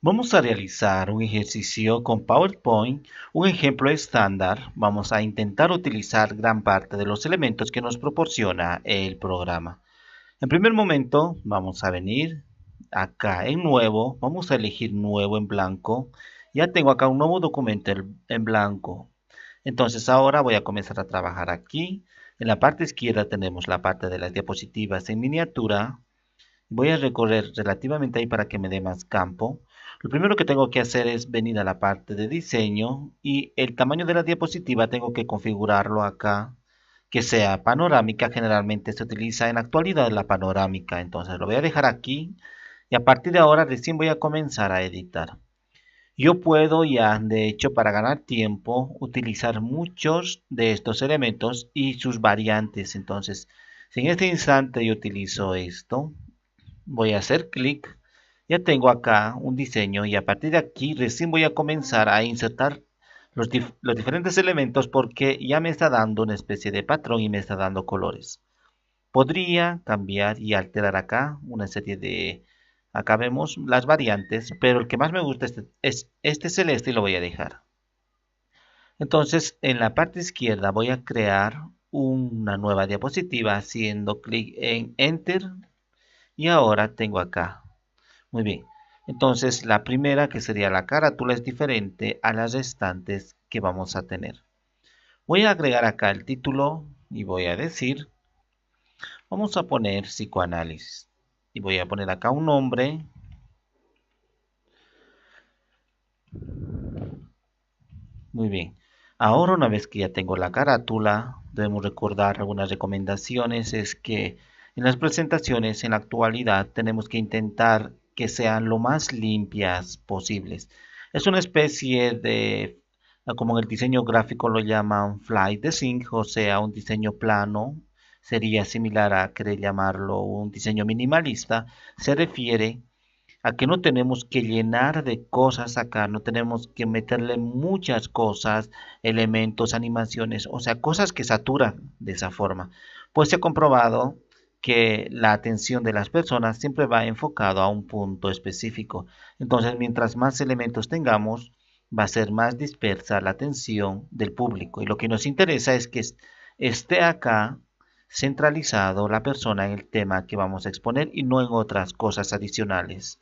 Vamos a realizar un ejercicio con PowerPoint, un ejemplo estándar. Vamos a intentar utilizar gran parte de los elementos que nos proporciona el programa. En primer momento, vamos a venir acá en Nuevo, vamos a elegir Nuevo en blanco. Ya tengo acá un nuevo documento en blanco. Entonces ahora voy a comenzar a trabajar aquí. En la parte izquierda tenemos la parte de las diapositivas en miniatura. Voy a recorrer relativamente ahí para que me dé más campo. Lo primero que tengo que hacer es venir a la parte de diseño y el tamaño de la diapositiva tengo que configurarlo acá, que sea panorámica. Generalmente se utiliza en la actualidad la panorámica, entonces lo voy a dejar aquí y a partir de ahora recién voy a comenzar a editar. Yo puedo ya, de hecho, para ganar tiempo, utilizar muchos de estos elementos y sus variantes. Entonces, si en este instante yo utilizo esto, voy a hacer clic, ya tengo acá un diseño y a partir de aquí recién voy a comenzar a insertar los diferentes elementos porque ya me está dando una especie de patrón y me está dando colores. Podría cambiar y alterar acá una serie de... Acá vemos las variantes, pero el que más me gusta es este celeste y lo voy a dejar. Entonces, en la parte izquierda voy a crear una nueva diapositiva haciendo clic en Enter y ahora tengo acá. Muy bien. Entonces, la primera, que sería la carátula, es diferente a las restantes que vamos a tener. Voy a agregar acá el título y voy a decir, vamos a poner psicoanálisis. Y voy a poner acá un nombre. Muy bien. Ahora, una vez que ya tengo la carátula, debemos recordar algunas recomendaciones. Es que en las presentaciones en la actualidad tenemos que intentar que sean lo más limpias posibles. Es una especie de, como en el diseño gráfico lo llaman fly design, o sea, un diseño plano. Sería similar a querer llamarlo un diseño minimalista. Se refiere a que no tenemos que llenar de cosas acá, no tenemos que meterle muchas cosas, elementos, animaciones, o sea, cosas que saturan de esa forma. Pues se ha comprobado que la atención de las personas siempre va enfocado a un punto específico. Entonces, mientras más elementos tengamos, va a ser más dispersa la atención del público. Y lo que nos interesa es que esté acá centralizado la persona en el tema que vamos a exponer y no en otras cosas adicionales.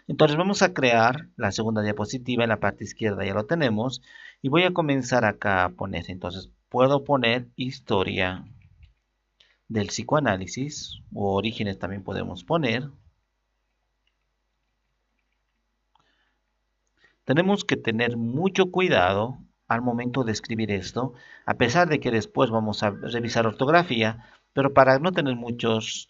Entonces vamos a crear la segunda diapositiva en la parte izquierda, ya lo tenemos, y voy a comenzar acá a poner. Entonces puedo poner historia del psicoanálisis o orígenes también podemos poner. Tenemos que tener mucho cuidado al momento de escribir esto, a pesar de que después vamos a revisar ortografía, pero para no tener muchos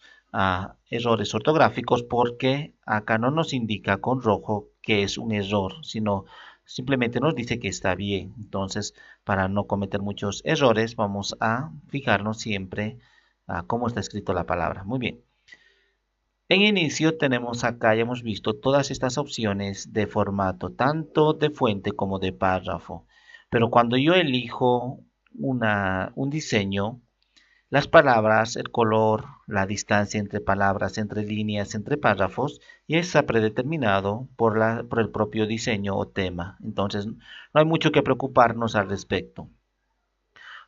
errores ortográficos, porque acá no nos indica con rojo que es un error, sino simplemente nos dice que está bien. Entonces, para no cometer muchos errores, vamos a fijarnos siempre a cómo está escrito la palabra. Muy bien. En inicio tenemos acá, ya hemos visto todas estas opciones de formato, tanto de fuente como de párrafo. Pero cuando yo elijo un diseño, las palabras, el color, la distancia entre palabras, entre líneas, entre párrafos, ya está predeterminado por el propio diseño o tema. Entonces, no hay mucho que preocuparnos al respecto.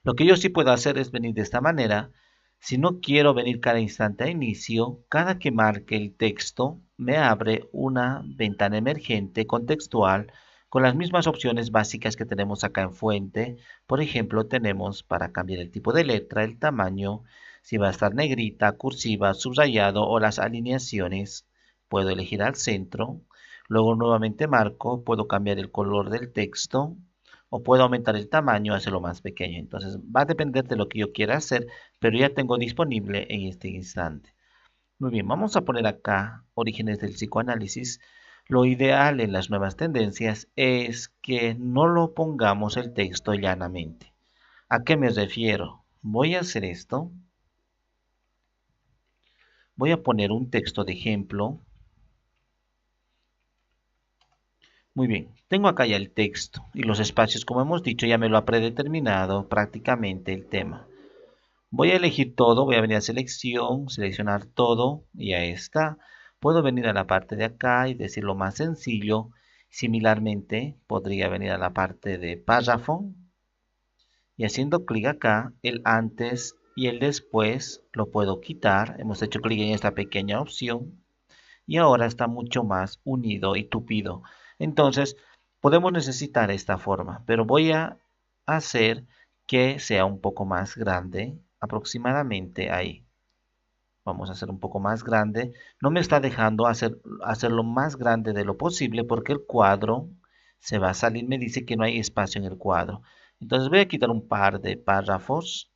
Lo que yo sí puedo hacer es venir de esta manera. Si no quiero venir cada instante a inicio, cada que marque el texto me abre una ventana emergente contextual con las mismas opciones básicas que tenemos acá en fuente. Por ejemplo, tenemos para cambiar el tipo de letra, el tamaño, si va a estar negrita, cursiva, subrayado o las alineaciones. Puedo elegir al centro. Luego nuevamente marco, puedo cambiar el color del texto o puedo aumentar el tamaño, hacerlo más pequeño. Entonces va a depender de lo que yo quiera hacer, pero ya tengo disponible en este instante. Muy bien, vamos a poner acá orígenes del psicoanálisis. Lo ideal en las nuevas tendencias es que no lo pongamos el texto llanamente. ¿A qué me refiero? Voy a hacer esto. Voy a poner un texto de ejemplo. Muy bien, tengo acá ya el texto y los espacios, como hemos dicho, ya me lo ha predeterminado prácticamente el tema. Voy a elegir todo, voy a venir a selección, seleccionar todo y ya está. Puedo venir a la parte de acá y decir lo más sencillo Similarmente, podría venir a la parte de párrafo y haciendo clic acá, el antes y el después lo puedo quitar. Hemos hecho clic en esta pequeña opción y ahora está mucho más unido y tupido. Entonces, podemos necesitar esta forma, pero voy a hacer que sea un poco más grande, aproximadamente ahí. Vamos a hacer un poco más grande. No me está dejando hacerlo más grande de lo posible porque el cuadro se va a salir. Me dice que no hay espacio en el cuadro. Entonces voy a quitar un par de párrafos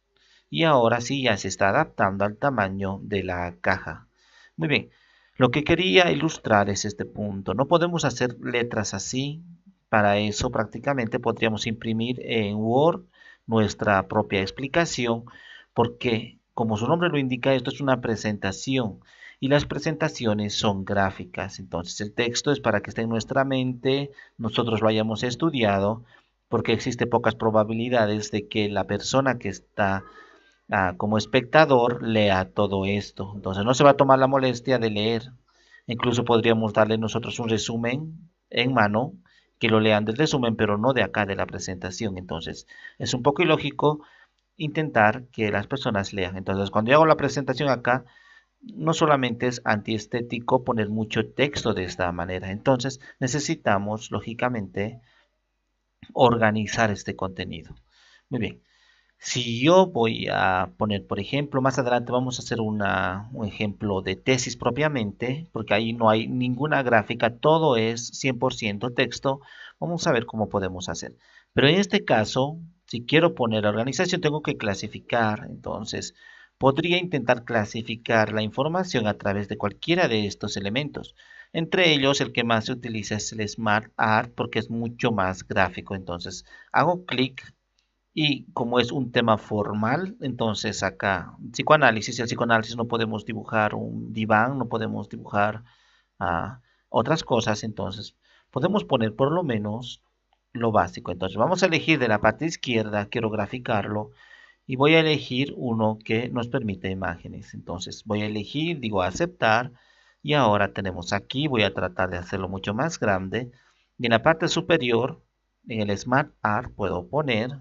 y ahora sí ya se está adaptando al tamaño de la caja. Muy bien. Lo que quería ilustrar es este punto. No podemos hacer letras así. Para eso prácticamente podríamos imprimir en Word nuestra propia explicación porque, como su nombre lo indica, esto es una presentación y las presentaciones son gráficas. Entonces el texto es para que esté en nuestra mente, nosotros lo hayamos estudiado, porque existe pocas probabilidades de que la persona que está como espectador lea todo esto. Entonces no se va a tomar la molestia de leer. Incluso podríamos darle nosotros un resumen en mano, que lo lean del resumen, pero no de acá de la presentación. Entonces es un poco ilógico intentar que las personas lean. Entonces, cuando yo hago la presentación acá, no solamente es antiestético poner mucho texto de esta manera. Entonces, necesitamos, lógicamente, organizar este contenido. Muy bien. Si yo voy a poner, por ejemplo, más adelante vamos a hacer un ejemplo de tesis propiamente, porque ahí no hay ninguna gráfica, todo es 100% texto. Vamos a ver cómo podemos hacer. Pero en este caso, si quiero poner la organización, tengo que clasificar. Entonces, podría intentar clasificar la información a través de cualquiera de estos elementos. Entre ellos, el que más se utiliza es el Smart Art porque es mucho más gráfico. Entonces, hago clic y como es un tema formal, entonces acá, psicoanálisis, el psicoanálisis no podemos dibujar un diván, no podemos dibujar otras cosas, entonces podemos poner por lo menos lo básico. Entonces vamos a elegir de la parte izquierda, quiero graficarlo, y voy a elegir uno que nos permite imágenes. Entonces voy a elegir, digo aceptar, y ahora tenemos aquí, voy a tratar de hacerlo mucho más grande, y en la parte superior, en el Smart Art, puedo poner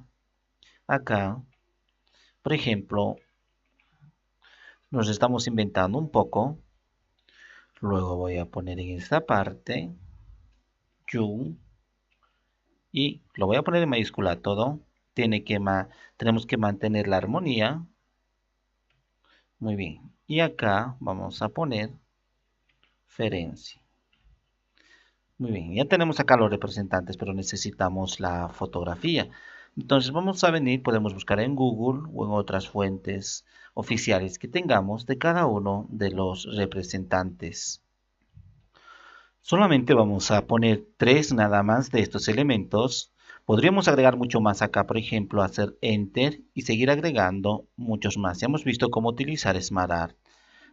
acá, por ejemplo, nos estamos inventando un poco. Luego voy a poner en esta parte you y lo voy a poner en mayúscula todo. Tenemos que mantener la armonía. Muy bien. Y acá vamos a poner Ferencia. Muy bien, ya tenemos acá los representantes, pero necesitamos la fotografía. Entonces vamos a venir, podemos buscar en Google o en otras fuentes oficiales que tengamos de cada uno de los representantes. Solamente vamos a poner 3 nada más de estos elementos. Podríamos agregar mucho más acá, por ejemplo, hacer Enter y seguir agregando muchos más. Ya hemos visto cómo utilizar SmartArt.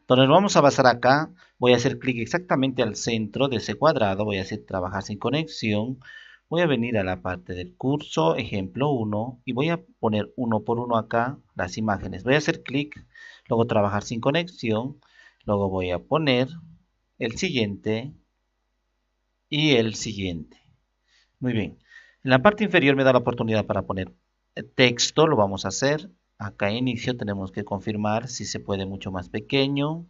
Entonces vamos a basar acá, voy a hacer clic exactamente al centro de ese cuadrado, voy a hacer trabajar sin conexión, voy a venir a la parte del curso, ejemplo 1, y voy a poner uno por uno acá las imágenes. Voy a hacer clic, luego trabajar sin conexión, luego voy a poner el siguiente y el siguiente. Muy bien, en la parte inferior me da la oportunidad para poner texto, lo vamos a hacer. Acá inicio tenemos que confirmar si se puede mucho más pequeño.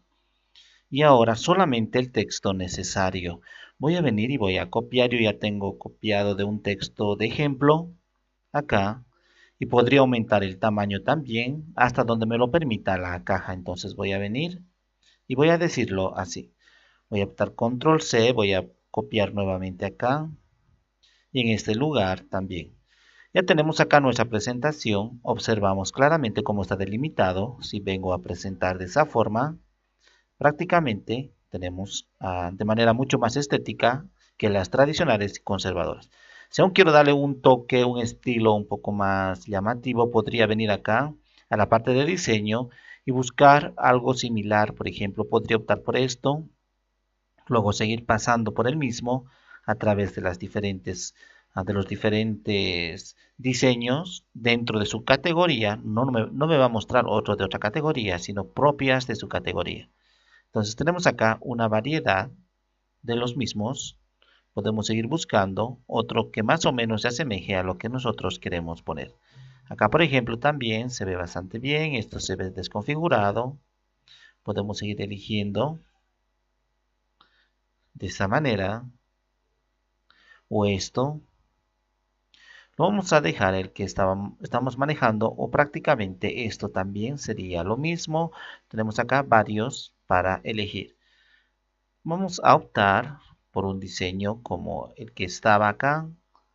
Y ahora solamente el texto necesario. Voy a venir y voy a copiar. Yo ya tengo copiado de un texto de ejemplo acá. Y podría aumentar el tamaño también hasta donde me lo permita la caja. Entonces voy a venir y voy a decirlo así. Voy a optar control C. Voy a copiar nuevamente acá. Y en este lugar también. Ya tenemos acá nuestra presentación. Observamos claramente cómo está delimitado. Si vengo a presentar de esa forma, prácticamente tenemos de manera mucho más estética que las tradicionales y conservadoras. Si aún quiero darle un toque, un estilo un poco más llamativo, podría venir acá a la parte de diseño y buscar algo similar. Por ejemplo, podría optar por esto, luego seguir pasando por el mismo a través de de los diferentes diseños dentro de su categoría. No me va a mostrar otro de otra categoría, sino propias de su categoría. Entonces tenemos acá una variedad de los mismos. Podemos seguir buscando otro que más o menos se asemeje a lo que nosotros queremos poner. Acá, por ejemplo, también se ve bastante bien. Esto se ve desconfigurado. Podemos seguir eligiendo de esta manera. O esto. Lo vamos a dejar el que estamos manejando, o prácticamente esto también sería lo mismo. Tenemos acá varios para elegir. Vamos a optar por un diseño como el que estaba acá,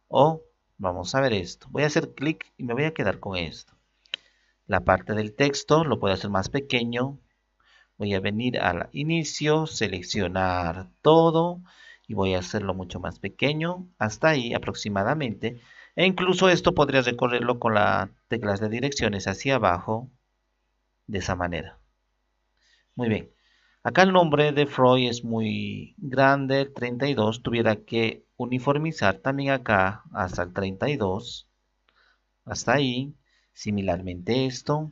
o vamos a ver esto. Voy a hacer clic y me voy a quedar con esto. La parte del texto lo puedo hacer más pequeño. Voy a venir al inicio, seleccionar todo y voy a hacerlo mucho más pequeño, hasta ahí aproximadamente. E incluso esto podría recorrerlo con las teclas de direcciones hacia abajo, de esa manera. Muy bien. Acá el nombre de Freud es muy grande, el 32. Tuviera que uniformizar también acá hasta el 32. Hasta ahí. Similarmente esto.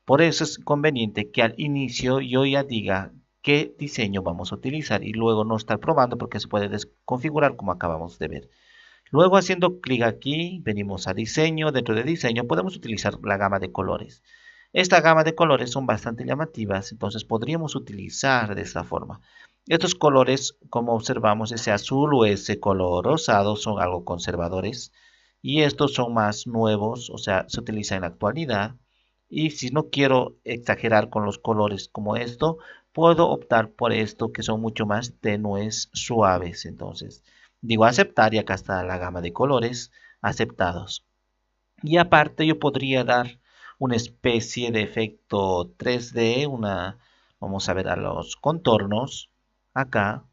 Por eso es conveniente que al inicio yo ya diga qué diseño vamos a utilizar y luego no estar probando porque se puede desconfigurar como acabamos de ver. Luego haciendo clic aquí, venimos a diseño. Dentro de diseño podemos utilizar la gama de colores. Esta gama de colores son bastante llamativas, entonces podríamos utilizar de esta forma. Estos colores, como observamos, ese azul o ese color rosado son algo conservadores. Y estos son más nuevos, o sea, se utilizan en la actualidad. Y si no quiero exagerar con los colores como esto, puedo optar por esto que son mucho más tenues, suaves. Entonces, digo aceptar y acá está la gama de colores aceptados. Y aparte yo podría dar una especie de efecto 3D, vamos a ver a los contornos. Acá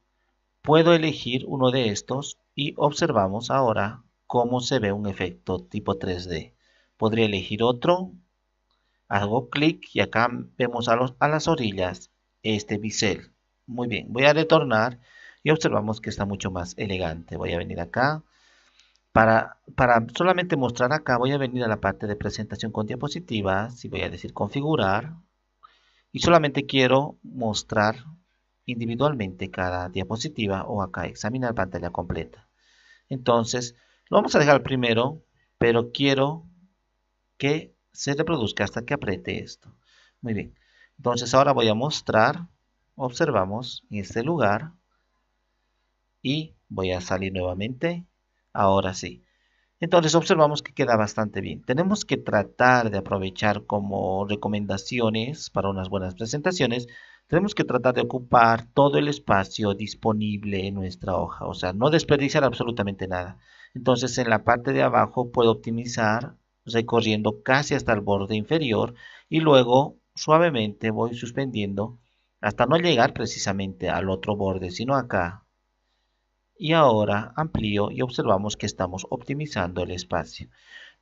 puedo elegir uno de estos y observamos ahora cómo se ve un efecto tipo 3D. Podría elegir otro, hago clic y acá vemos a las orillas este bisel. Muy bien, voy a retornar y observamos que está mucho más elegante. Voy a venir acá. Para solamente mostrar acá, voy a venir a la parte de presentación con diapositivas y voy a decir configurar. Y solamente quiero mostrar individualmente cada diapositiva, o acá examinar pantalla completa. Entonces, lo vamos a dejar primero, pero quiero que se reproduzca hasta que apriete esto. Muy bien. Entonces ahora voy a mostrar, observamos en este lugar y voy a salir nuevamente. Ahora sí. Entonces observamos que queda bastante bien. Tenemos que tratar de aprovechar como recomendaciones para unas buenas presentaciones. Tenemos que tratar de ocupar todo el espacio disponible en nuestra hoja. O sea, no desperdiciar absolutamente nada. Entonces en la parte de abajo puedo optimizar recorriendo casi hasta el borde inferior. Y luego suavemente voy suspendiendo hasta no llegar precisamente al otro borde, sino acá. Y ahora amplío y observamos que estamos optimizando el espacio.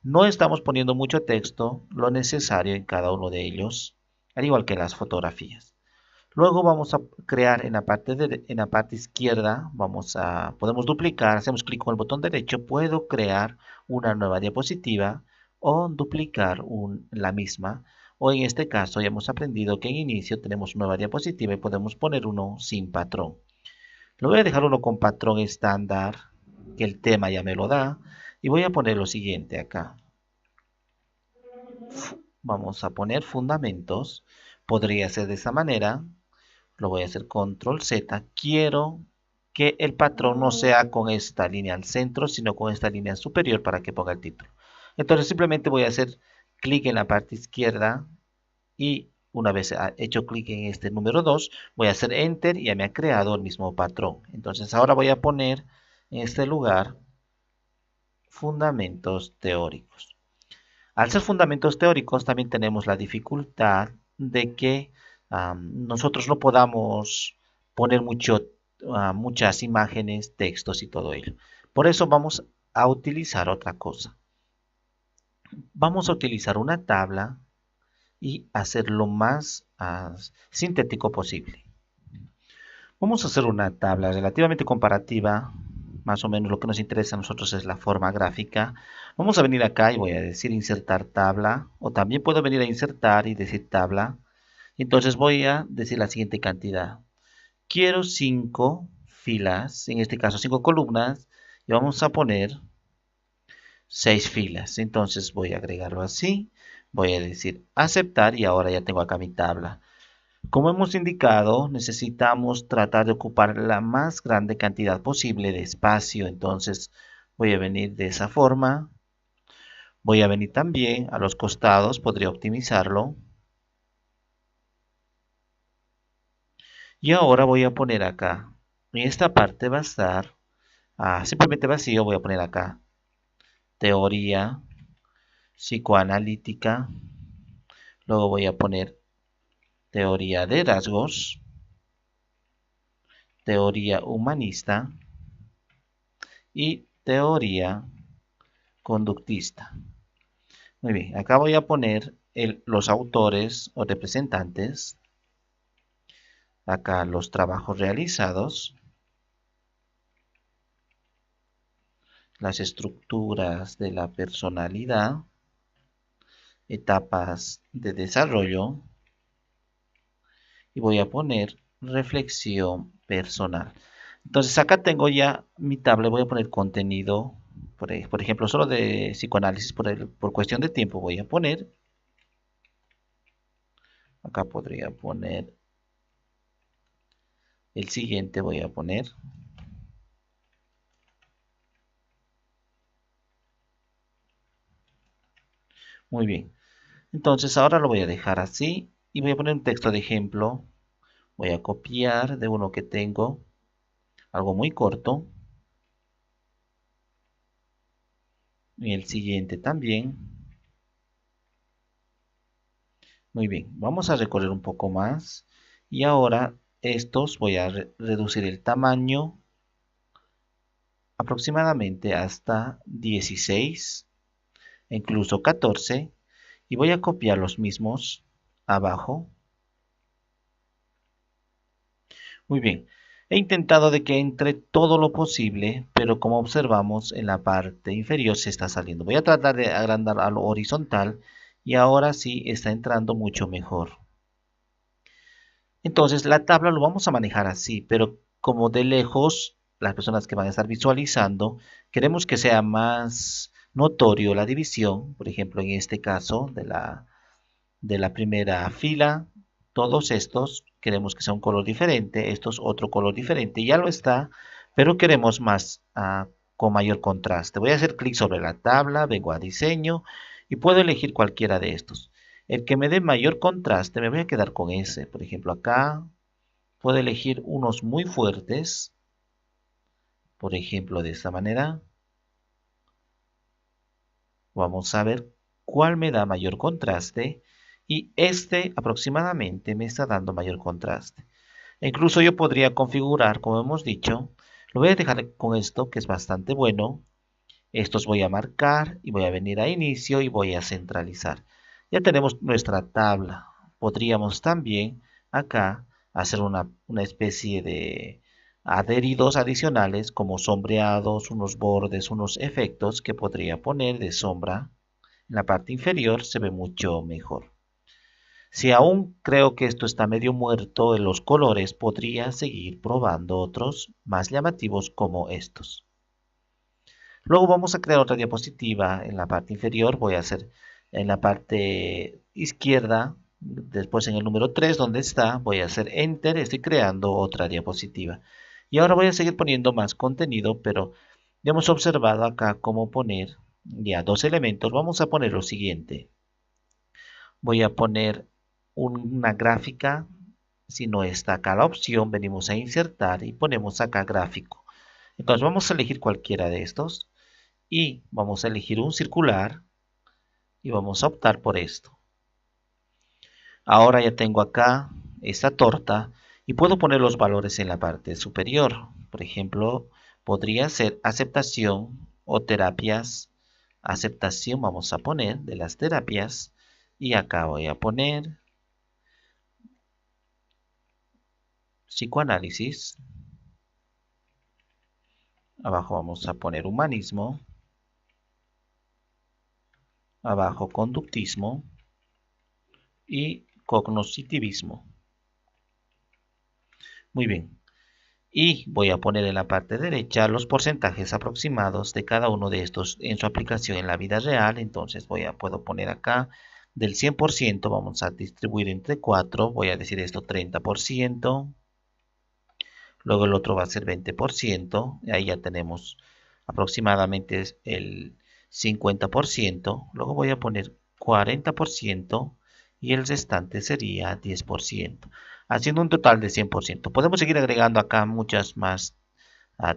No estamos poniendo mucho texto, lo necesario en cada uno de ellos, al igual que las fotografías. Luego vamos a crear en la parte izquierda, podemos duplicar, hacemos clic con el botón derecho, puedo crear una nueva diapositiva o duplicar la misma. O en este caso ya hemos aprendido que en inicio tenemos nueva diapositiva y podemos poner uno sin patrón. Lo voy a dejar uno con patrón estándar, que el tema ya me lo da. Y voy a poner lo siguiente acá. Vamos a poner fundamentos. Podría ser de esta manera. Lo voy a hacer control Z. Quiero que el patrón no sea con esta línea al centro, sino con esta línea superior para que ponga el título. Entonces simplemente voy a hacer clic en la parte izquierda y una vez hecho clic en este número 2, voy a hacer Enter y ya me ha creado el mismo patrón. Entonces ahora voy a poner en este lugar fundamentos teóricos. Al ser fundamentos teóricos también tenemos la dificultad de que nosotros no podamos poner muchas imágenes, textos y todo ello. Por eso vamos a utilizar otra cosa. Vamos a utilizar una tabla y hacer lo más sintético posible. Vamos a hacer una tabla relativamente comparativa. Más o menos lo que nos interesa a nosotros es la forma gráfica. Vamos a venir acá y voy a decir insertar tabla. O también puedo venir a insertar y decir tabla. Entonces voy a decir la siguiente cantidad. Quiero 5 filas, en este caso 5 columnas, y vamos a poner 6 filas. Entonces voy a agregarlo así, voy a decir aceptar y ahora ya tengo acá mi tabla. Como hemos indicado, necesitamos tratar de ocupar la más grande cantidad posible de espacio. Entonces voy a venir de esa forma. Voy a venir también a los costados, podría optimizarlo. Y ahora voy a poner acá. En esta parte va a estar simplemente vacío. Voy a poner acá teoría psicoanalítica. Luego voy a poner teoría de rasgos, teoría humanista y teoría conductista. Muy bien, acá voy a poner los autores o representantes, acá los trabajos realizados, las estructuras de la personalidad, etapas de desarrollo y voy a poner reflexión personal. Entonces acá tengo ya mi tabla, voy a poner contenido, por ejemplo, solo de psicoanálisis por cuestión de tiempo voy a poner, acá podría poner el siguiente, voy a poner, muy bien. Entonces ahora lo voy a dejar así y voy a poner un texto de ejemplo, voy a copiar de uno que tengo, algo muy corto, y el siguiente también. Muy bien, vamos a recorrer un poco más y ahora estos voy a reducir el tamaño aproximadamente hasta 16, incluso 14 y voy a copiar los mismos abajo. Muy bien, he intentado de que entre todo lo posible, pero como observamos en la parte inferior se está saliendo. Voy a tratar de agrandar a lo horizontal y ahora sí está entrando mucho mejor. Entonces la tabla lo vamos a manejar así, pero como de lejos las personas que van a estar visualizando, queremos que sea más notorio la división, por ejemplo en este caso de la primera fila, todos estos queremos que sea un color diferente, estos otro color diferente, ya lo está, pero queremos más con mayor contraste. Voy a hacer clic sobre la tabla, vengo a diseño y puedo elegir cualquiera de estos. El que me dé mayor contraste, me voy a quedar con ese. Por ejemplo, acá puedo elegir unos muy fuertes. Por ejemplo, de esta manera. Vamos a ver cuál me da mayor contraste. Y este aproximadamente me está dando mayor contraste. Incluso yo podría configurar, como hemos dicho, lo voy a dejar con esto que es bastante bueno. Estos voy a marcar y voy a venir a inicio y voy a centralizar. Ya tenemos nuestra tabla. Podríamos también acá hacer una especie de adheridos adicionales como sombreados, unos bordes, unos efectos que podría poner de sombra. En la parte inferior se ve mucho mejor. Si aún creo que esto está medio muerto en los colores, podría seguir probando otros más llamativos como estos. Luego vamos a crear otra diapositiva en la parte inferior. Voy a hacer en la parte izquierda, después en el número 3 donde está, voy a hacer Enter, estoy creando otra diapositiva. Y ahora voy a seguir poniendo más contenido, pero ya hemos observado acá cómo poner ya dos elementos. Vamos a poner lo siguiente. Voy a poner una gráfica. Si no está acá la opción, venimos a insertar y ponemos acá gráfico. Entonces vamos a elegir cualquiera de estos y vamos a elegir un circular y vamos a optar por esto. Ahora ya tengo acá esta torta y puedo poner los valores en la parte superior. Por ejemplo, podría ser aceptación o terapias. Aceptación vamos a poner de las terapias y acá voy a poner psicoanálisis. Abajo vamos a poner humanismo. Abajo conductismo y cognitivismo. Muy bien. y voy a poner en la parte derecha los porcentajes aproximados de cada uno de estos en su aplicación en la vida real. Entonces puedo poner acá del 100%, vamos a distribuir entre 4, voy a decir esto 30%, luego el otro va a ser 20%, ahí ya tenemos aproximadamente el 50%, luego voy a poner 40% y el restante sería 10%, haciendo un total de 100%. Podemos seguir agregando acá muchas más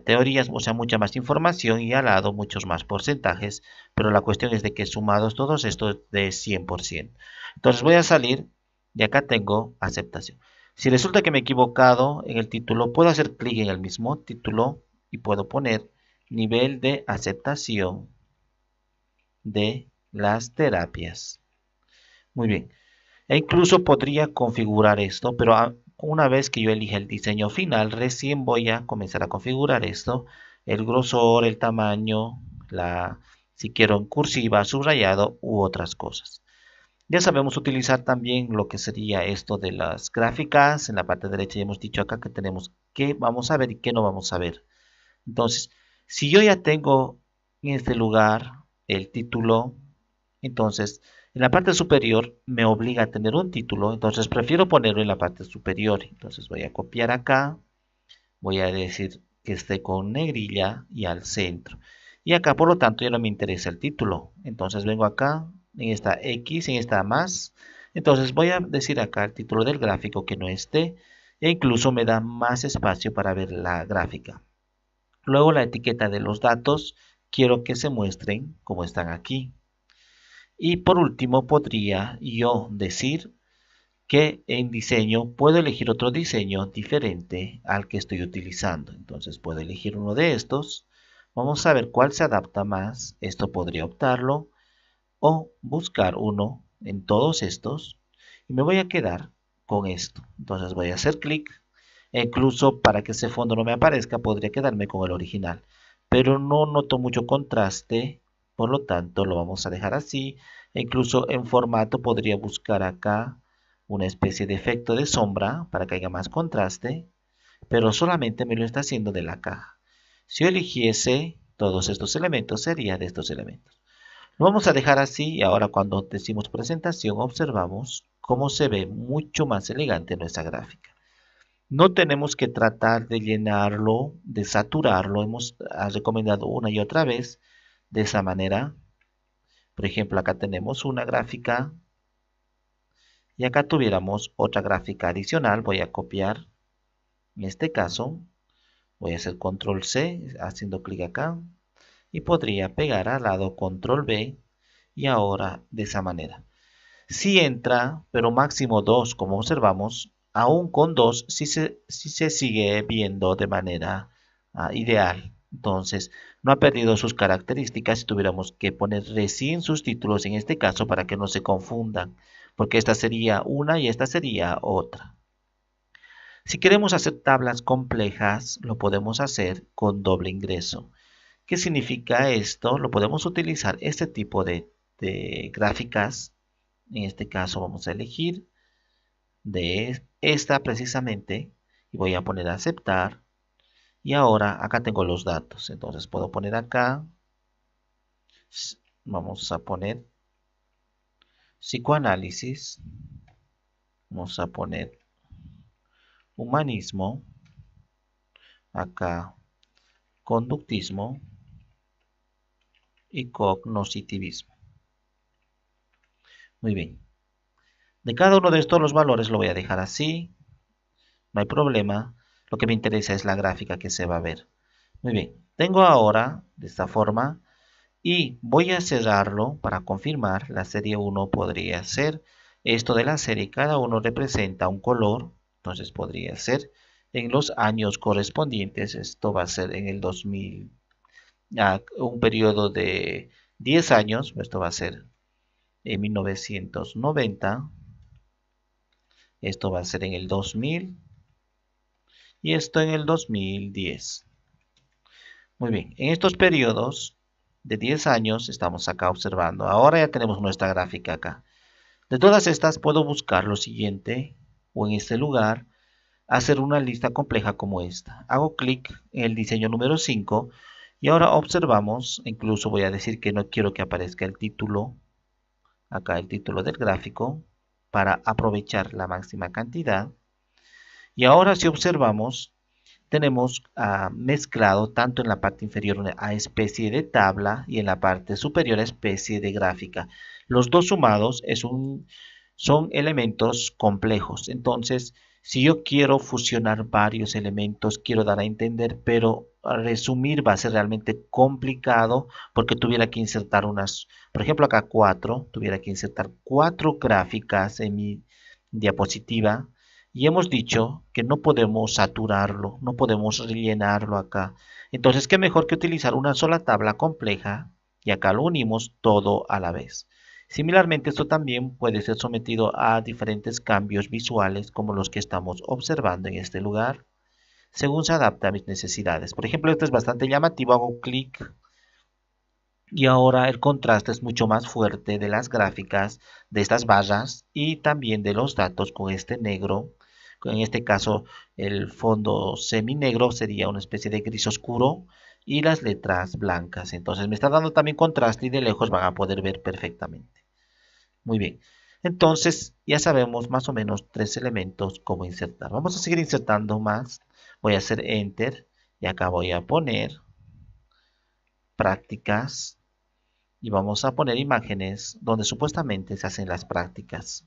teorías, o sea, mucha más información y al lado muchos más porcentajes, pero la cuestión es de que sumados todos estos de 100%. Entonces voy a salir y acá tengo aceptación. Si resulta que me he equivocado en el título, puedo hacer clic en el mismo título y puedo poner nivel de aceptación de las terapias. Muy bien. E incluso podría configurar esto, pero una vez que yo elija el diseño final, recién voy a comenzar a configurar esto, el grosor, el tamaño, si quiero en cursiva, subrayado u otras cosas. Ya sabemos utilizar también lo que sería esto de las gráficas. En la parte derecha ya hemos dicho acá que tenemos qué vamos a ver y qué no vamos a ver. Entonces, si yo ya tengo en este lugar el título, entonces en la parte superior me obliga a tener un título, entonces prefiero ponerlo en la parte superior. Entonces voy a copiar acá, voy a decir que esté con negrilla y al centro. Y acá por lo tanto ya no me interesa el título. Entonces vengo acá, en esta X, en esta más. Entonces voy a decir acá el título del gráfico que no esté. E incluso me da más espacio para ver la gráfica. Luego la etiqueta de los datos, quiero que se muestren como están aquí. Y por último podría yo decir que en diseño puedo elegir otro diseño diferente al que estoy utilizando. Entonces puedo elegir uno de estos. Vamos a ver cuál se adapta más. Esto podría optarlo o buscar uno en todos estos y me voy a quedar con esto. Entonces voy a hacer clic. Incluso para que ese fondo no me aparezca podría quedarme con el original, pero no noto mucho contraste, por lo tanto lo vamos a dejar así. Incluso en formato podría buscar acá una especie de efecto de sombra para que haya más contraste, pero solamente me lo está haciendo de la caja. Si yo eligiese todos estos elementos, sería de estos elementos. Lo vamos a dejar así y ahora cuando decimos presentación observamos cómo se ve mucho más elegante nuestra gráfica. No tenemos que tratar de llenarlo, de saturarlo. Hemos recomendado una y otra vez de esa manera. Por ejemplo, acá tenemos una gráfica y acá tuviéramos otra gráfica adicional. Voy a copiar, en este caso, voy a hacer control C haciendo clic acá y podría pegar al lado control V y ahora de esa manera. Si entra, pero máximo 2, como observamos, aún con 2 sí se sigue viendo de manera ideal. Entonces, no ha perdido sus características si tuviéramos que poner recién sus títulos en este caso para que no se confundan, porque esta sería una y esta sería otra. Si queremos hacer tablas complejas, lo podemos hacer con doble ingreso. ¿Qué significa esto? Lo podemos utilizar este tipo de gráficas. En este caso vamos a elegir de esta precisamente y voy a poner a aceptar. Y ahora acá tengo los datos. Entonces puedo poner acá, vamos a poner psicoanálisis, vamos a poner humanismo, acá conductismo y cognoscitivismo. Muy bien. De cada uno de estos los valores lo voy a dejar así. No hay problema. Lo que me interesa es la gráfica que se va a ver. Muy bien. Tengo ahora de esta forma y voy a cerrarlo para confirmar. La serie 1 podría ser esto de la serie. Cada uno representa un color. Entonces podría ser en los años correspondientes. Esto va a ser en el 2000. Un periodo de 10 años. Esto va a ser en 1990. Esto va a ser en el 2000 y esto en el 2010. Muy bien, en estos periodos de 10 años estamos acá observando. Ahora ya tenemos nuestra gráfica acá. De todas estas puedo buscar lo siguiente o en este lugar hacer una lista compleja como esta. Hago clic en el diseño número 5 y ahora observamos, incluso voy a decir que no quiero que aparezca el título, acá el título del gráfico, para aprovechar la máxima cantidad. Y ahora si observamos, tenemos mezclado tanto en la parte inferior a especie de tabla y en la parte superior a especie de gráfica. Los dos sumados son elementos complejos. Entonces, si yo quiero fusionar varios elementos, quiero dar a entender, pero resumir va a ser realmente complicado porque tuviera que insertar por ejemplo acá 4, tuviera que insertar 4 gráficas en mi diapositiva y hemos dicho que no podemos saturarlo, no podemos rellenarlo acá. Entonces, ¿qué mejor que utilizar una sola tabla compleja y acá lo unimos todo a la vez? Similarmente, esto también puede ser sometido a diferentes cambios visuales como los que estamos observando en este lugar, según se adapta a mis necesidades. Por ejemplo, este es bastante llamativo, hago clic y ahora el contraste es mucho más fuerte de las gráficas, de estas barras y también de los datos con este negro. En este caso, el fondo seminegro sería una especie de gris oscuro y las letras blancas. Entonces me está dando también contraste y de lejos van a poder ver perfectamente. Muy bien. Entonces ya sabemos más o menos 3 elementos cómo insertar. Vamos a seguir insertando más. Voy a hacer Enter y acá voy a poner prácticas y vamos a poner imágenes donde supuestamente se hacen las prácticas.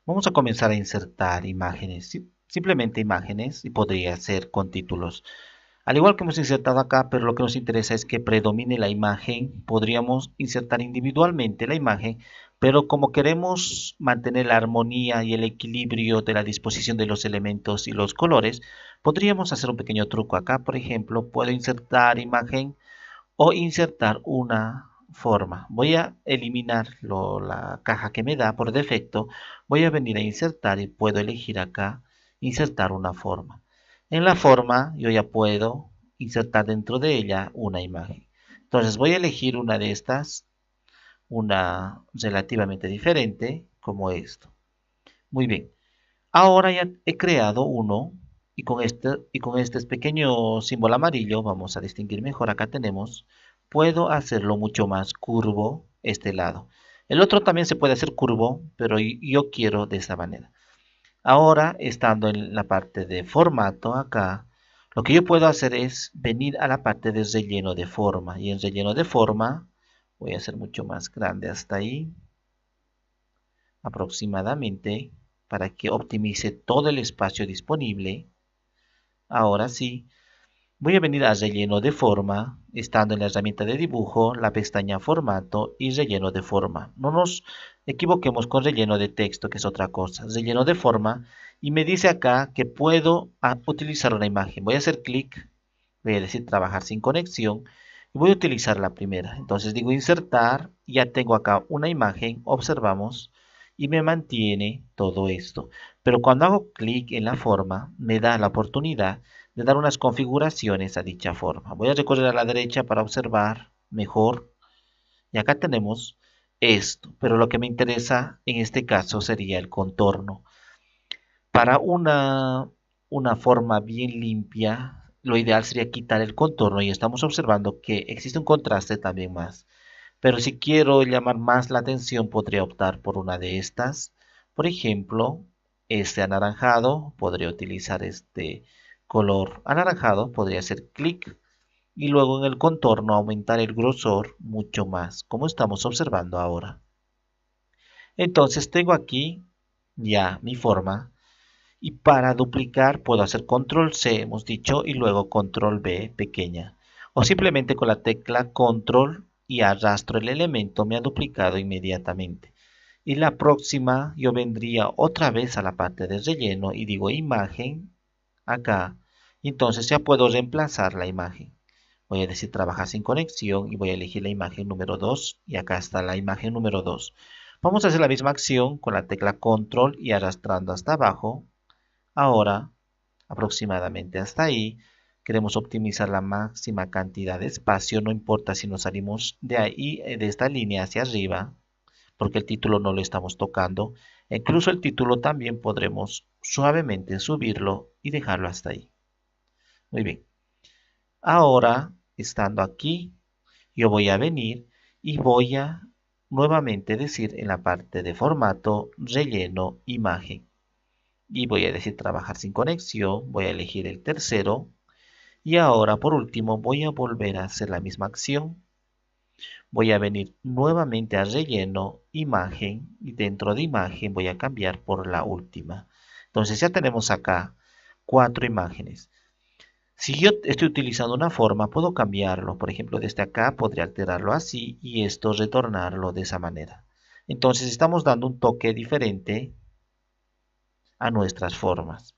Vamos a comenzar a insertar imágenes, simplemente imágenes y podría ser con títulos. Al igual que hemos insertado acá, pero lo que nos interesa es que predomine la imagen, podríamos insertar individualmente la imagen, pero como queremos mantener la armonía y el equilibrio de la disposición de los elementos y los colores, podríamos hacer un pequeño truco acá. Por ejemplo, puedo insertar imagen o insertar una forma. Voy a eliminar la caja que me da por defecto. Voy a venir a insertar y puedo elegir acá insertar una forma. En la forma yo ya puedo insertar dentro de ella una imagen. Entonces voy a elegir una de estas, una relativamente diferente como esto. Muy bien. Ahora ya he creado uno y con este pequeño símbolo amarillo vamos a distinguir mejor. Acá tenemos, puedo hacerlo mucho más curvo este lado. El otro también se puede hacer curvo, pero yo quiero de esta manera. Ahora, estando en la parte de formato acá, lo que yo puedo hacer es venir a la parte de relleno de forma. Y en relleno de forma voy a hacer mucho más grande hasta ahí, aproximadamente, para que optimice todo el espacio disponible. Ahora sí, voy a venir a relleno de forma, estando en la herramienta de dibujo, la pestaña formato y relleno de forma. No nos equivoquemos con relleno de texto, que es otra cosa. Relleno de forma y me dice acá que puedo utilizar una imagen. Voy a hacer clic, voy a decir trabajar sin conexión y voy a utilizar la primera. Entonces digo insertar, ya tengo acá una imagen, observamos y me mantiene todo esto. Pero cuando hago clic en la forma, me da la oportunidad de dar unas configuraciones a dicha forma. Voy a recorrer a la derecha para observar mejor. Y acá tenemos esto, pero lo que me interesa en este caso sería el contorno. Para una forma bien limpia, lo ideal sería quitar el contorno y estamos observando que existe un contraste también más. Pero si quiero llamar más la atención, podría optar por una de estas. Por ejemplo, este anaranjado, podría utilizar este color anaranjado, podría hacer clic y luego en el contorno aumentar el grosor mucho más, como estamos observando ahora. Entonces tengo aquí ya mi forma y para duplicar puedo hacer control C, hemos dicho, y luego control B pequeña. O simplemente con la tecla control y arrastro el elemento, me ha duplicado inmediatamente. Y la próxima yo vendría otra vez a la parte de relleno y digo imagen, acá. Y entonces ya puedo reemplazar la imagen. Voy a decir trabajar sin conexión y voy a elegir la imagen número 2 y acá está la imagen número 2. Vamos a hacer la misma acción con la tecla control y arrastrando hasta abajo. Ahora, aproximadamente hasta ahí, queremos optimizar la máxima cantidad de espacio, no importa si nos salimos de ahí, de esta línea hacia arriba, porque el título no lo estamos tocando. Incluso el título también podremos suavemente subirlo y dejarlo hasta ahí. Muy bien. Ahora, estando aquí, yo voy a venir y voy a nuevamente decir en la parte de formato, relleno, imagen. Y voy a decir trabajar sin conexión, voy a elegir el tercero. Y ahora por último voy a volver a hacer la misma acción. Voy a venir nuevamente a relleno, imagen, y dentro de imagen voy a cambiar por la última. Entonces ya tenemos acá 4 imágenes. Si yo estoy utilizando una forma, puedo cambiarlo. Por ejemplo, desde acá podría alterarlo así y esto retornarlo de esa manera. Entonces estamos dando un toque diferente a nuestras formas.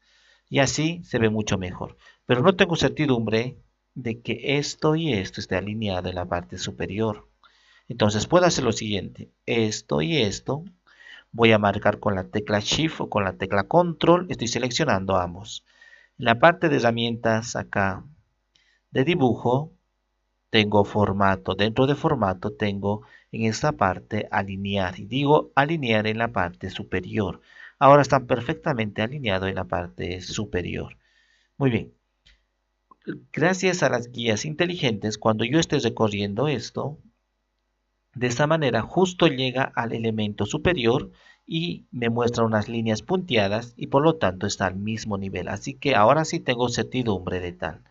Y así se ve mucho mejor. Pero no tengo certidumbre de que esto y esto esté alineado en la parte superior. Entonces puedo hacer lo siguiente. Esto y esto. Voy a marcar con la tecla Shift o con la tecla Control. Estoy seleccionando ambos. En la parte de herramientas acá de dibujo tengo formato. Dentro de formato tengo en esta parte alinear. Y digo alinear en la parte superior. Ahora están perfectamente alineados en la parte superior. Muy bien. Gracias a las guías inteligentes, cuando yo esté recorriendo esto, de esta manera justo llega al elemento superior y me muestra unas líneas punteadas y por lo tanto está al mismo nivel. Así que ahora sí tengo certidumbre de tal.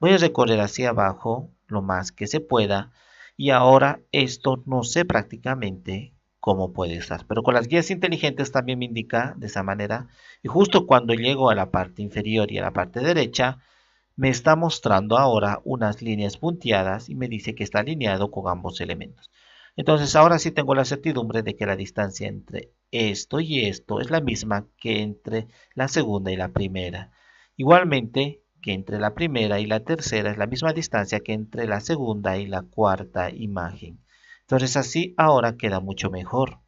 Voy a recorrer hacia abajo lo más que se pueda y ahora esto no sé prácticamente cómo puede estar. Pero con las guías inteligentes también me indica de esa manera y justo cuando llego a la parte inferior y a la parte derecha me está mostrando ahora unas líneas punteadas y me dice que está alineado con ambos elementos. Entonces ahora sí tengo la certidumbre de que la distancia entre esto y esto es la misma que entre la segunda y la primera. Igualmente que entre la primera y la tercera es la misma distancia que entre la segunda y la cuarta imagen. Entonces así ahora queda mucho mejor.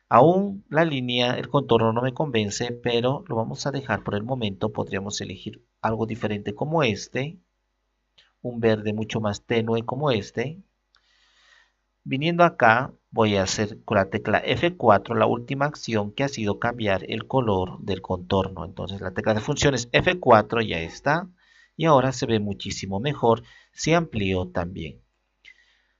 Aún la línea, el contorno no me convence, pero lo vamos a dejar por el momento. Podríamos elegir algo diferente como este, un verde mucho más tenue como este. Viniendo acá, voy a hacer con la tecla F4 la última acción que ha sido cambiar el color del contorno. Entonces la tecla de funciones F4 ya está. Y ahora se ve muchísimo mejor si amplío también.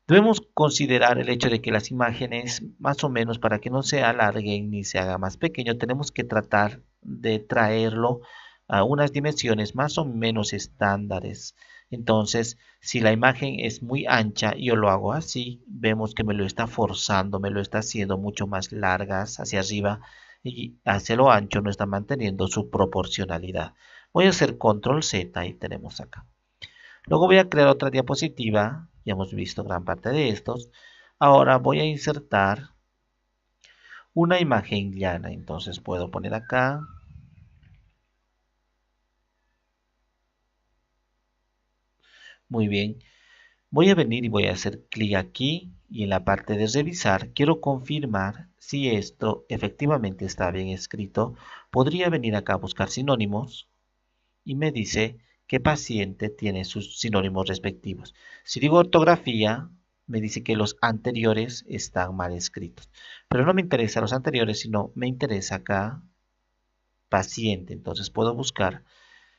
Debemos considerar el hecho de que las imágenes, más o menos para que no se alarguen ni se haga más pequeño, tenemos que tratar de traerlo a unas dimensiones más o menos estándares. Entonces, si la imagen es muy ancha y yo lo hago así, vemos que me lo está forzando, me lo está haciendo mucho más largas hacia arriba y hacia lo ancho no está manteniendo su proporcionalidad. Voy a hacer control Z y tenemos acá. Luego voy a crear otra diapositiva, ya hemos visto gran parte de estos. Ahora voy a insertar una imagen llana, entonces puedo poner acá. Muy bien, voy a venir y voy a hacer clic aquí y en la parte de revisar quiero confirmar si esto efectivamente está bien escrito. Podría venir acá a buscar sinónimos y me dice qué paciente tiene sus sinónimos respectivos. Si digo ortografía, me dice que los anteriores están mal escritos. Pero no me interesa los anteriores, sino me interesa acá paciente. Entonces puedo buscar.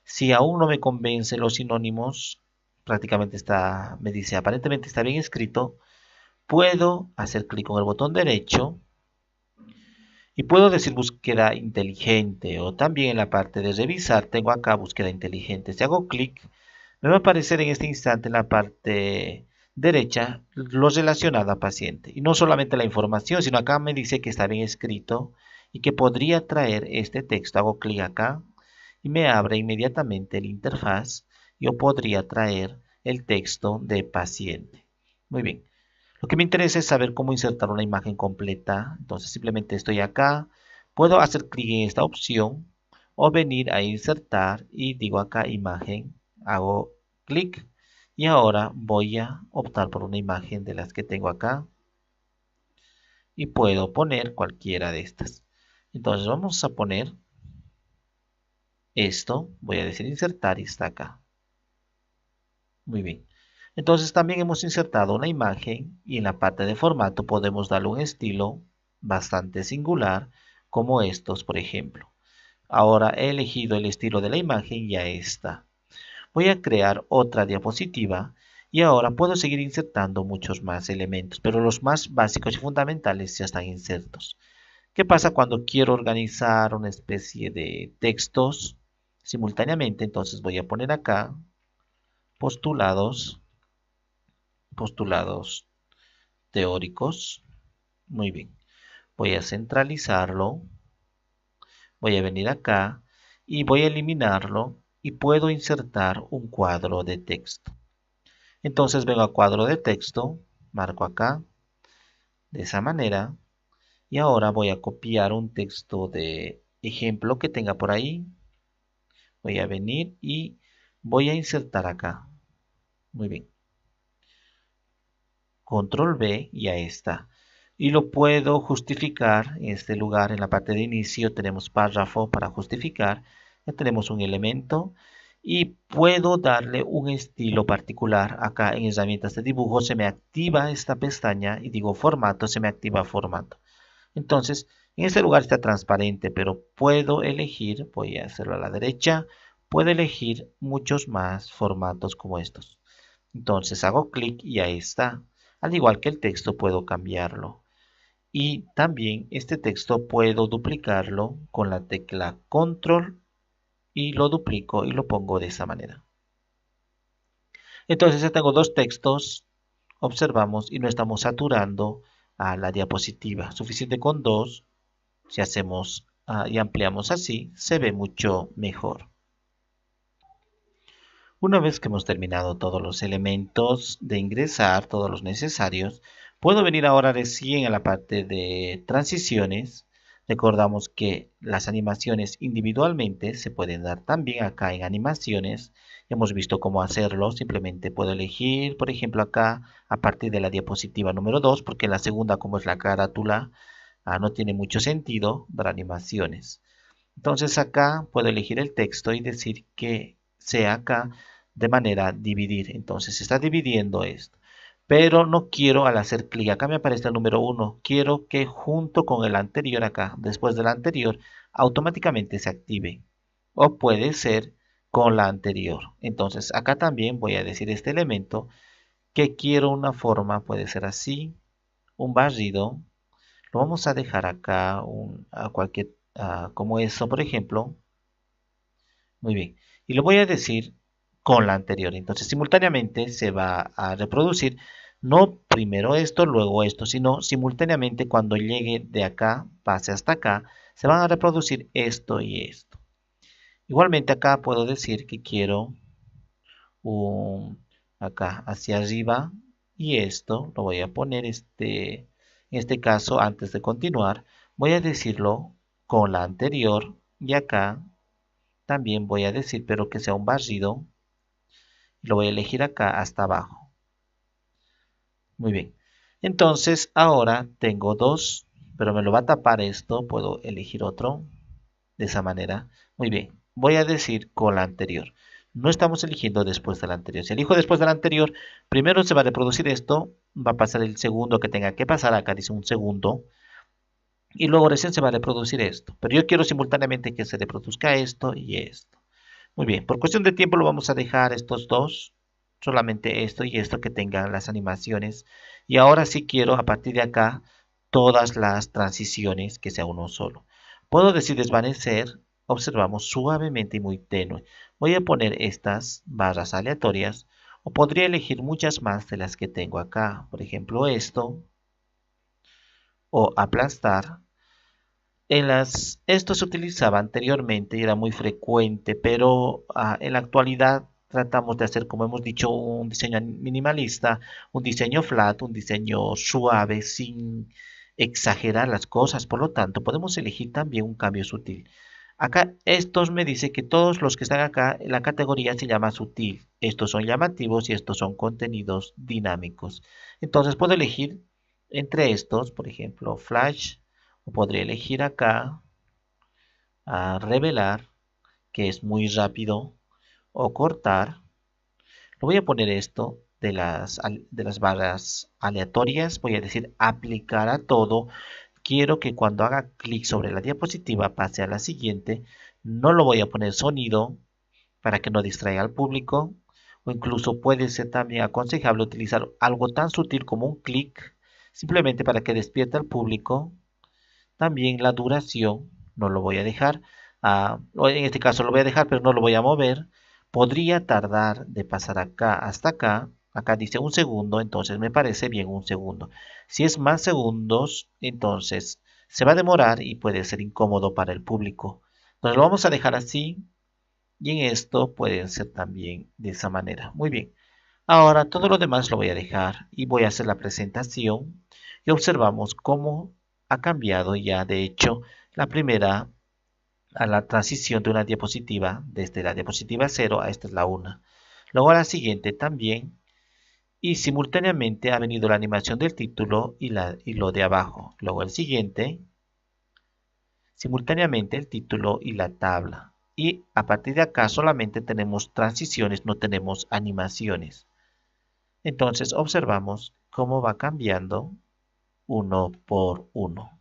Si aún no me convence los sinónimos, prácticamente está, me dice aparentemente está bien escrito, puedo hacer clic con el botón derecho y puedo decir búsqueda inteligente o también en la parte de revisar tengo acá búsqueda inteligente. Si hago clic, me va a aparecer en este instante en la parte derecha lo relacionado a paciente. Y no solamente la información, sino acá me dice que está bien escrito y que podría traer este texto. Hago clic acá y me abre inmediatamente el interfaz. Yo podría traer el texto de paciente. Muy bien. Lo que me interesa es saber cómo insertar una imagen completa. Entonces simplemente estoy acá. Puedo hacer clic en esta opción o venir a insertar y digo acá imagen. Hago clic y ahora voy a optar por una imagen de las que tengo acá y puedo poner cualquiera de estas. Entonces vamos a poner esto. Voy a decir insertar y está acá. Muy bien. Entonces también hemos insertado una imagen y en la parte de formato podemos darle un estilo bastante singular, como estos, por ejemplo. Ahora he elegido el estilo de la imagen y ya está. Voy a crear otra diapositiva y ahora puedo seguir insertando muchos más elementos, pero los más básicos y fundamentales ya están insertos. ¿Qué pasa cuando quiero organizar una especie de textos simultáneamente? Entonces voy a poner acá postulados, postulados teóricos. Muy bien. Voy a centralizarlo. Voy a venir acá y voy a eliminarlo y puedo insertar un cuadro de texto. Entonces vengo a cuadro de texto, marco acá de esa manera y ahora voy a copiar un texto de ejemplo que tenga por ahí. Voy a venir y voy a insertar acá. Muy bien. Control V y ahí está. Y lo puedo justificar en este lugar. En la parte de inicio tenemos párrafo para justificar. Ya tenemos un elemento y puedo darle un estilo particular. Acá en herramientas de dibujo se me activa esta pestaña y digo formato, se me activa formato. Entonces, en este lugar está transparente, pero puedo elegir, voy a hacerlo a la derecha, puedo elegir muchos más formatos como estos. Entonces hago clic y ahí está. Al igual que el texto puedo cambiarlo. Y también este texto puedo duplicarlo con la tecla control y lo duplico y lo pongo de esa manera. Entonces ya tengo dos textos, observamos y no estamos saturando a la diapositiva. Suficiente con dos, si hacemos y ampliamos así, se ve mucho mejor. Una vez que hemos terminado todos los elementos de ingresar, todos los necesarios, puedo venir ahora recién a la parte de transiciones. Recordamos que las animaciones individualmente se pueden dar también acá en animaciones. Hemos visto cómo hacerlo. Simplemente puedo elegir, por ejemplo, acá a partir de la diapositiva número 2, porque la segunda, como es la carátula, no tiene mucho sentido dar animaciones. Entonces acá puedo elegir el texto y decir que sea acá de manera dividir. Entonces se está dividiendo esto. Pero no quiero al hacer clic, acá me aparece el número 1. Quiero que junto con el anterior acá, después del anterior, automáticamente se active. O puede ser con la anterior. Entonces acá también voy a decir este elemento que quiero una forma, puede ser así, un barrido. Lo vamos a dejar acá a cualquier, como eso, por ejemplo. Muy bien. Y lo voy a decir con la anterior. Entonces, simultáneamente se va a reproducir no primero esto, luego esto, sino simultáneamente cuando llegue de acá, pase hasta acá, se van a reproducir esto y esto. Igualmente acá puedo decir que quiero un acá hacia arriba y esto lo voy a poner en este caso antes de continuar, voy a decirlo con la anterior y acá también voy a decir, pero que sea un barrido. Lo voy a elegir acá hasta abajo. Muy bien. Entonces ahora tengo dos, pero me lo va a tapar esto. Puedo elegir otro de esa manera. Muy bien. Voy a decir con la anterior. No estamos eligiendo después de la anterior. Si elijo después de la anterior, primero se va a reproducir esto. Va a pasar el segundo que tenga que pasar. Acá dice un segundo. Y luego recién se va a reproducir esto. Pero yo quiero simultáneamente que se reproduzca esto y esto. Muy bien, por cuestión de tiempo lo vamos a dejar estos dos, solamente esto y esto que tengan las animaciones. Y ahora sí quiero a partir de acá todas las transiciones que sea uno solo. Puedo decir desvanecer, observamos suavemente y muy tenue. Voy a poner estas barras aleatorias o podría elegir muchas más de las que tengo acá. Por ejemplo esto o aplastar. Esto se utilizaba anteriormente y era muy frecuente, pero en la actualidad tratamos de hacer, como hemos dicho, un diseño minimalista, un diseño flat, un diseño suave, sin exagerar las cosas. Por lo tanto, podemos elegir también un cambio sutil. Acá, estos me dice que todos los que están acá, la categoría se llama sutil. Estos son llamativos y estos son contenidos dinámicos. Entonces, puedo elegir entre estos, por ejemplo, flash. O podría elegir acá a revelar, que es muy rápido, o cortar. Lo voy a poner esto de las barras aleatorias. Voy a decir aplicar a todo. quiero que cuando haga clic sobre la diapositiva pase a la siguiente. No lo voy a poner sonido para que no distraiga al público, o incluso puede ser también aconsejable utilizar algo tan sutil como un clic, simplemente para que despierte al público. También la duración, no lo voy a dejar, o en este caso lo voy a dejar, pero no lo voy a mover. Podría tardar de pasar acá hasta acá. Acá dice un segundo, entonces me parece bien un segundo. Si es más segundos, entonces se va a demorar y puede ser incómodo para el público. Entonces lo vamos a dejar así y en esto puede ser también de esa manera. Muy bien. Ahora todo lo demás lo voy a dejar y voy a hacer la presentación y observamos cómo ha cambiado ya de hecho la primera a la transición de una diapositiva desde la diapositiva 0 a esta es la 1. Luego a la siguiente también y simultáneamente ha venido la animación del título y lo de abajo. Luego el siguiente, simultáneamente el título y la tabla. Y a partir de acá solamente tenemos transiciones, no tenemos animaciones. Entonces observamos cómo va cambiando uno por uno.